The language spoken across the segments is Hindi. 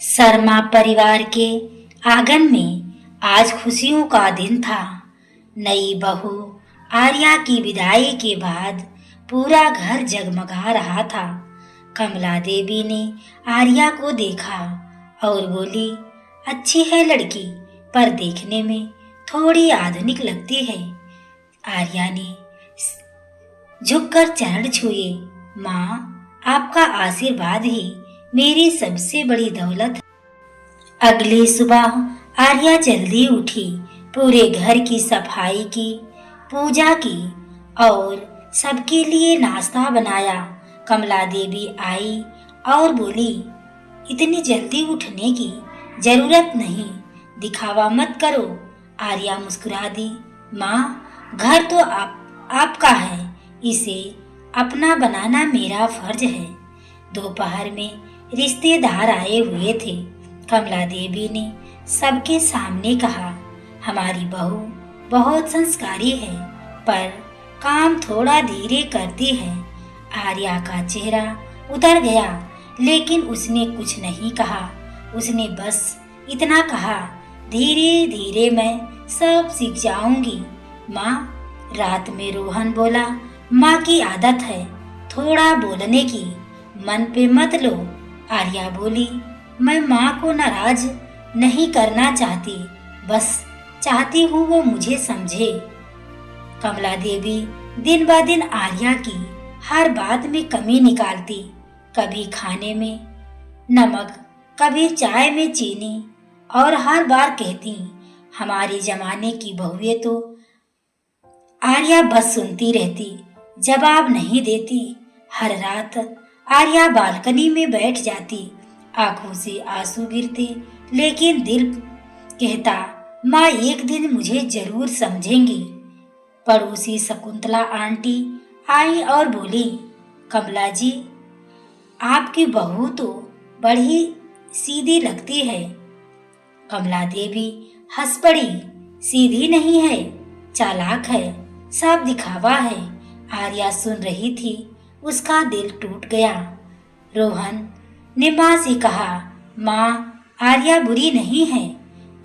शर्मा परिवार के आंगन में आज खुशियों का दिन था। नई बहू आर्या की विदाई के बाद पूरा घर जगमगा रहा था। कमला देवी ने आर्या को देखा और बोली, अच्छी है लड़की, पर देखने में थोड़ी आधुनिक लगती है। आर्या ने झुककर चरण छुए। माँ, आपका आशीर्वाद ही मेरी सबसे बड़ी दौलत है। अगली सुबह आर्या जल्दी उठी, पूरे घर की सफाई की, पूजा की और सबके लिए नाश्ता बनाया। कमला देवी आई और बोली, इतनी जल्दी उठने की जरूरत नहीं, दिखावा मत करो। आर्या मुस्कुरा दी। माँ, घर तो आपका है, इसे अपना बनाना मेरा फर्ज है। दोपहर में रिश्तेदार आए हुए थे। कमला देवी ने सबके सामने कहा, हमारी बहू बहुत संस्कारी है, पर काम थोड़ा धीरे करती है। आर्या का चेहरा उतर गया, लेकिन उसने कुछ नहीं कहा। उसने बस इतना कहा, धीरे धीरे मैं सब सीख जाऊंगी। माँ, रात में रोहन बोला, माँ की आदत है थोड़ा बोलने की, मन पे मत लो। आर्या बोली, मैं माँ को नाराज नहीं करना चाहती, बस चाहती हूँ वो मुझे समझे। कमला देवी दिन ब दिन आर्या की हर बात में कमी निकालती, कभी खाने में नमक, कभी चाय में चीनी, और हर बार कहती, हमारे जमाने की बहुएं तो। आर्या बस सुनती रहती, जवाब नहीं देती। हर रात आर्या बालकनी में बैठ जाती, आंखों से आंसू गिरते, लेकिन दिल कहता, माँ एक दिन मुझे जरूर समझेंगी। पड़ोसी शकुंतला आंटी आई और बोली, कमला जी, आपकी बहू तो बड़ी सीधी लगती है। कमला देवी हंस पड़ी, सीधी नहीं है, चालाक है, सब दिखावा है। आर्या सुन रही थी, उसका दिल टूट गया। रोहन ने माँ से कहा, माँ, आर्या बुरी नहीं है।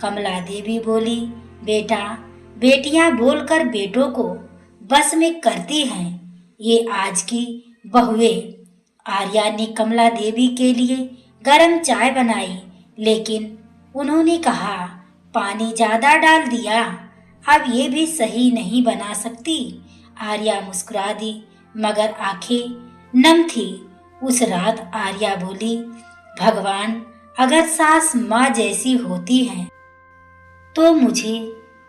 कमला देवी बोली, बेटा, बेटियां बोलकर बेटों को बस में करती हैं, ये आज की बहुएं। आर्या ने कमला देवी के लिए गरम चाय बनाई, लेकिन उन्होंने कहा, पानी ज्यादा डाल दिया, अब ये भी सही नहीं बना सकती। आर्या मुस्कुरा दी, मगर आंखें नम थी। उस रात आर्या बोली, भगवान, अगर सास माँ जैसी होती है तो मुझे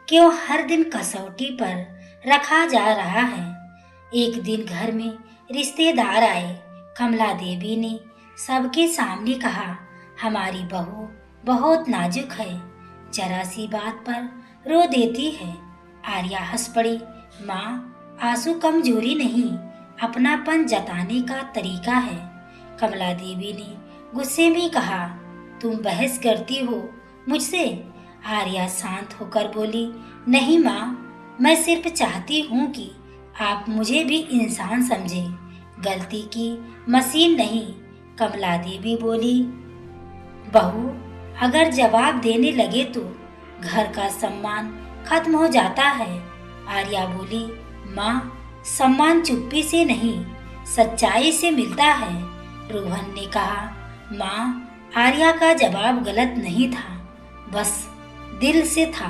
क्यों हर दिन कसौटी पर रखा जा रहा है। एक दिन घर में रिश्तेदार आए। कमला देवी ने सबके सामने कहा, हमारी बहू बहुत नाजुक है, जरा सी बात पर रो देती है। आर्या हंस पड़ी। माँ, आंसू कमजोरी नहीं, अपनापन जताने का तरीका है। कमला देवी ने गुस्से में कहा, तुम बहस करती हो मुझसे। आर्या शांत होकर बोली, नहीं माँ, मैं सिर्फ चाहती हूँ कि आप मुझे भी इंसान समझे, गलती की मशीन नहीं। कमला देवी बोली, बहू, अगर जवाब देने लगे तो घर का सम्मान खत्म हो जाता है। आर्या बोली, माँ, सम्मान चुप्पी से नहीं, सच्चाई से मिलता है। रोहन ने कहा, माँ, आर्या का जवाब गलत नहीं था, बस दिल से था।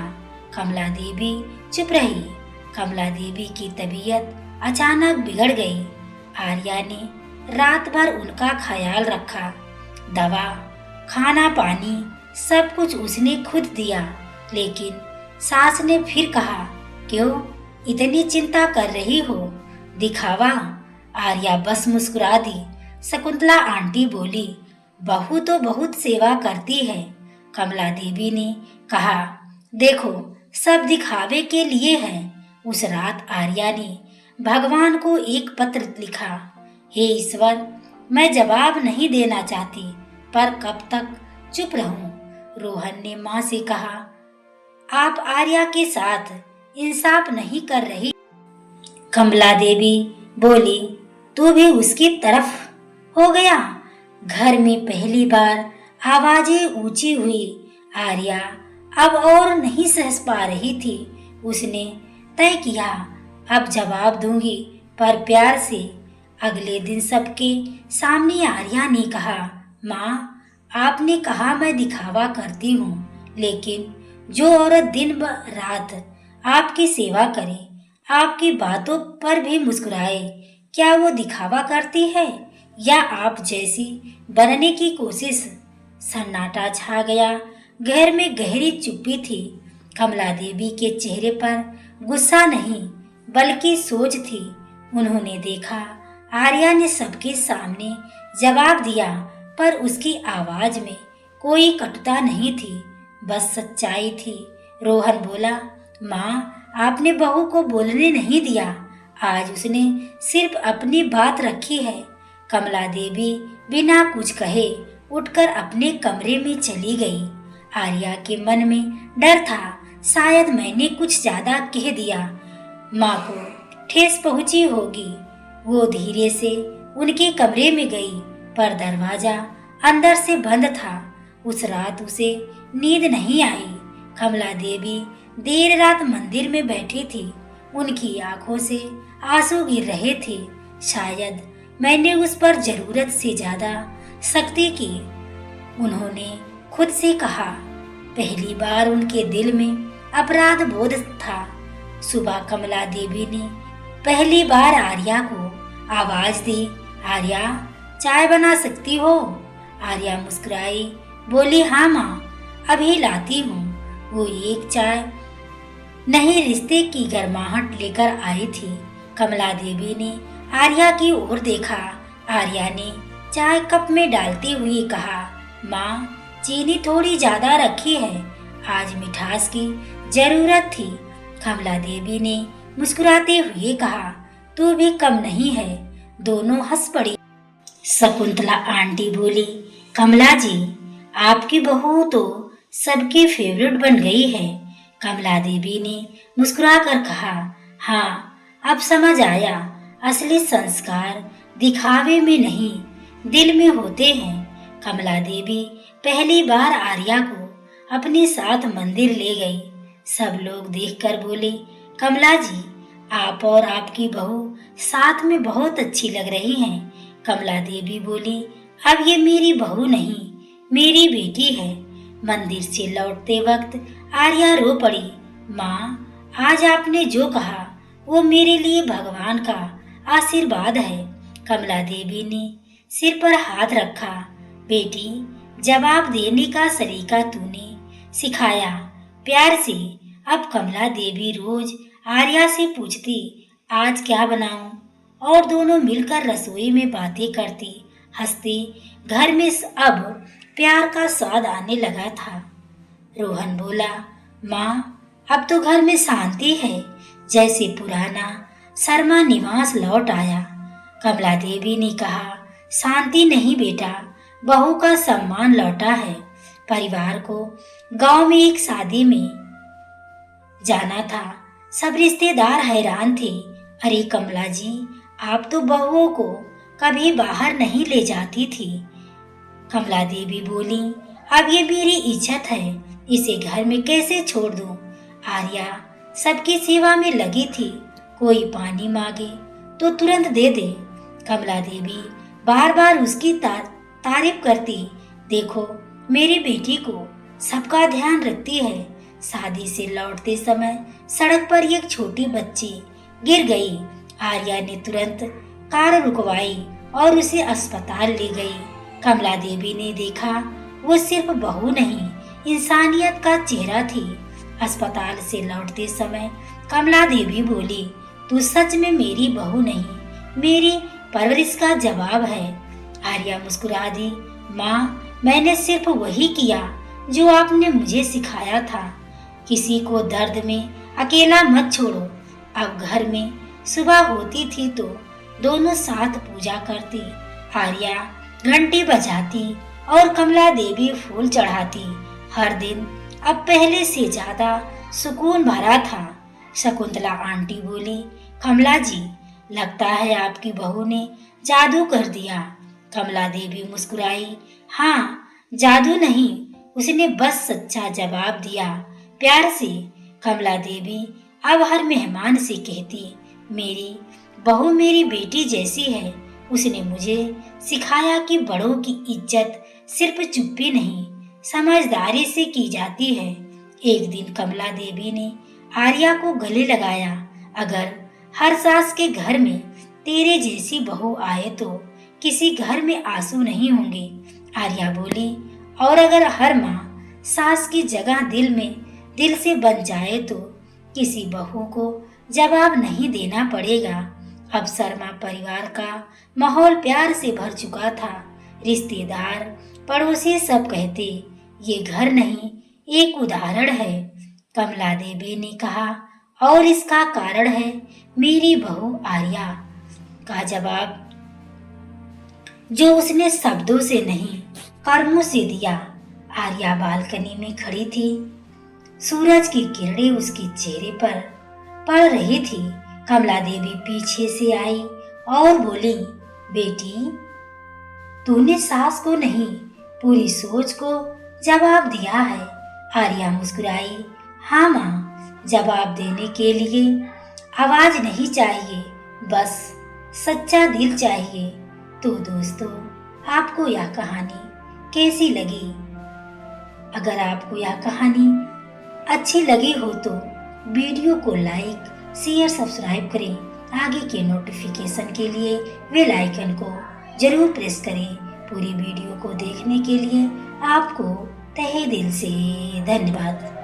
कमला देवी चुप रही। कमला देवी की तबीयत अचानक बिगड़ गई। आर्या ने रात भर उनका ख्याल रखा, दवा, खाना पानी सब कुछ उसने खुद दिया। लेकिन सास ने फिर कहा, क्यों इतनी चिंता कर रही हो, दिखावा। आर्या बस मुस्कुरा दी। शकुंतला आंटी बोली, बहू तो बहुत सेवा करती है। कमला देवी ने कहा, देखो, सब दिखावे के लिए है। उस रात आर्या ने भगवान को एक पत्र लिखा, हे ईश्वर, मैं जवाब नहीं देना चाहती, पर कब तक चुप रहूं। रोहन ने माँ से कहा, आप आर्या के साथ इंसाफ नहीं कर रही। कमला देवी बोली, तू भी उसकी तरफ हो गया। घर में पहली बार आवाजें ऊंची हुई। आर्या अब और नहीं सह पा रही थी। उसने तय किया, अब जवाब दूंगी, पर प्यार से। अगले दिन सबके सामने आर्या ने कहा, माँ, आपने कहा मैं दिखावा करती हूँ, लेकिन जो औरत दिन रात आपकी सेवा करे, आपकी बातों पर भी मुस्कुराए, क्या वो दिखावा करती है या आप जैसी बनने की कोशिश? सन्नाटा छा गया। घर में गहरी चुप्पी थी। कमला देवी के चेहरे पर गुस्सा नहीं बल्कि सोच थी। उन्होंने देखा आर्या ने सबके सामने जवाब दिया, पर उसकी आवाज में कोई कटुता नहीं थी, बस सच्चाई थी। रोहन बोला, माँ, आपने बहू को बोलने नहीं दिया। आज उसने सिर्फ अपनी बात रखी है। कमला देवी बिना कुछ कहे उठकर अपने कमरे में चली गई। आर्या के मन में डर था, शायद मैंने कुछ ज्यादा कह दिया, माँ को ठेस पहुंची होगी। वो धीरे से उनके कमरे में गई, पर दरवाजा अंदर से बंद था। उस रात उसे नींद नहीं आई। कमला देवी देर रात मंदिर में बैठी थी। उनकी आंखों से आंसू गिर रहे थे। शायद मैंने उस पर जरूरत से ज्यादा सख्ती की, उन्होंने खुद से कहा। पहली बार उनके दिल में अपराध बोध था। सुबह कमला देवी ने पहली बार आर्या को आवाज दी, आर्या, चाय बना सकती हो? आर्या मुस्कुराई, बोली, हाँ माँ, अभी लाती हूँ। वो एक चाय नहीं, रिश्ते की गर्माहट लेकर आई थी। कमला देवी ने आर्या की ओर देखा। आर्या ने चाय कप में डालते हुए कहा, माँ, चीनी थोड़ी ज्यादा रखी है, आज मिठास की जरूरत थी। कमला देवी ने मुस्कुराते हुए कहा, तू भी कम नहीं है। दोनों हंस पड़ी। शकुंतला आंटी बोली, कमला जी, आपकी बहू तो सबकी फेवरेट बन गई है। कमला देवी ने मुस्कुराकर कहा, हाँ, अब समझ आया, असली संस्कार दिखावे में नहीं, दिल में होते हैं। कमला देवी पहली बार आर्या को अपने साथ मंदिर ले गई। सब लोग देखकर बोले, कमला जी, आप और आपकी बहू साथ में बहुत अच्छी लग रही हैं। कमला देवी बोली, अब ये मेरी बहू नहीं, मेरी बेटी है। मंदिर से लौटते वक्त आर्या रो पड़ी। माँ, आज आपने जो कहा वो मेरे लिए भगवान का आशीर्वाद है। कमला देवी ने सिर पर हाथ रखा। बेटी, जवाब देने का सलीका तूने सिखाया, प्यार से। अब कमला देवी रोज आर्या से पूछती, आज क्या बनाऊं, और दोनों मिलकर रसोई में बातें करती, हंसती। घर में अब प्यार का स्वाद आने लगा था। रोहन बोला, माँ, अब तो घर में शांति है, जैसे पुराना शर्मा निवास लौट आया। कमला देवी ने कहा, शांति नहीं बेटा, बहू का सम्मान लौटा है। परिवार को गांव में एक शादी में जाना था। सब रिश्तेदार हैरान थे। अरे कमला जी, आप तो बहुओं को कभी बाहर नहीं ले जाती थी। कमला देवी बोली, अब ये मेरी इज्जत है, इसे घर में कैसे छोड़ दूं? आर्या सबकी सेवा में लगी थी। कोई पानी मांगे तो तुरंत दे दे। कमला देवी बार बार उसकी तारीफ करती, देखो मेरी बेटी को सबका ध्यान रखती है। शादी से लौटते समय सड़क पर एक छोटी बच्ची गिर गई। आर्या ने तुरंत कार रुकवाई और उसे अस्पताल ले गई। कमला देवी ने देखा वो सिर्फ बहू नहीं, इंसानियत का चेहरा थी। अस्पताल से लौटते समय कमला देवी बोली, तू सच में मेरी बहू नहीं, मेरी परवरिश का जवाब है। आर्या मुस्कुरा दी, माँ, मैंने सिर्फ वही किया जो आपने मुझे सिखाया था। किसी को दर्द में अकेला मत छोड़ो। अब घर में सुबह होती थी तो दोनों साथ पूजा करती। आर्या घंटी बजाती और कमला देवी फूल चढ़ाती। हर दिन अब पहले से ज्यादा सुकून भरा था। शकुंतला आंटी बोली, कमला जी, लगता है आपकी बहू ने जादू कर दिया। कमला देवी मुस्कुराई, हाँ, जादू नहीं, उसने बस सच्चा जवाब दिया प्यार से। कमला देवी अब हर मेहमान से कहती, मेरी बहू मेरी बेटी जैसी है। उसने मुझे सिखाया कि बड़ों की इज्जत सिर्फ चुप्पी नहीं, समझदारी से की जाती है। एक दिन कमला देवी ने आर्या को गले लगाया, अगर हर सास के घर में तेरे जैसी बहू आए तो किसी घर में आंसू नहीं होंगे। आर्या बोली, और अगर हर माँ सास की जगह दिल से बन जाए तो किसी बहू को जवाब नहीं देना पड़ेगा। अब शर्मा परिवार का माहौल प्यार से भर चुका था। रिश्तेदार पड़ोसी सब कहते, ये घर नहीं एक उदाहरण है। कमला देवी ने कहा, और इसका कारण है मेरी बहू आर्या का जवाब, जो उसने शब्दों से नहीं कर्मों से दिया। आर्या बालकनी में खड़ी थी, सूरज की किरणें उसके चेहरे पर पड़ रही थी। कमला देवी पीछे से आई और बोली, बेटी तूने सास को नहीं पूरी सोच को जवाब दिया है। आर्या मुस्कुराई, हाँ माँ, जवाब देने के लिए आवाज नहीं चाहिए, बस सच्चा दिल चाहिए। तो दोस्तों, आपको यह कहानी कैसी लगी? अगर आपको यह कहानी अच्छी लगी हो तो वीडियो को लाइक शेयर सब्सक्राइब करें। आगे के नोटिफिकेशन के लिए बेल आइकन को जरूर प्रेस करें। पूरी वीडियो को देखने के लिए आपको तहे दिल से धन्यवाद।